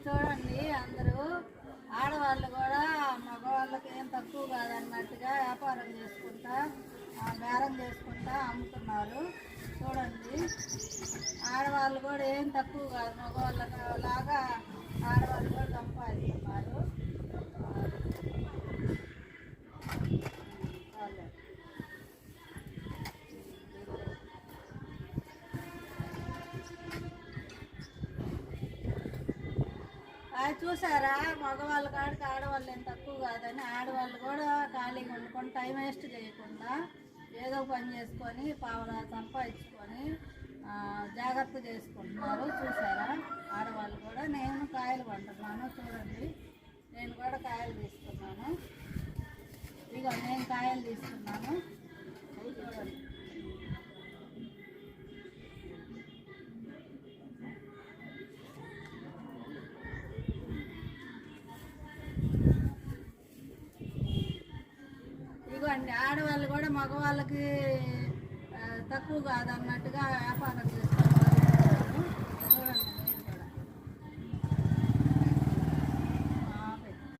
చూడండి అందరూ ఆడవాళ్ళు కూడా మగవాళ్ళకి ఏం తక్కువ కాదన్నట్టుగా వ్యాపారం చేసుకుంటా బేరం చేసుకుంటా అమ్ముతున్నారు. చూడండి ఆడవాళ్ళు కూడా ఏం తక్కువ కాదు, మగవాళ్ళ లాగా ఆడవాళ్ళు కూడా సంపాదిస్తున్నారు. అది చూసారా, మగవాళ్ళ కాడికి ఆడవాళ్ళు ఏం తక్కువ కాదని ఆడవాళ్ళు కూడా ఖాళీగా వండుకొని టైం వేస్ట్ చేయకుండా ఏదో పని చేసుకొని పావులా సంపాదించుకొని జాగ్రత్త చేసుకుంటున్నారు. చూసారా ఆడవాళ్ళు కూడా. నేను కాయలు కొంటున్నాను చూడండి, నేను కూడా కాయలు తీసుకున్నాను. ఇదిగో నేను కాయలు తీసుకున్నాను చూడండి. ఇదిగోండి ఆడవాళ్ళు కూడా మగవాళ్ళకి తక్కువ కాదన్నట్టుగా వ్యాపారం చేస్తున్నారు.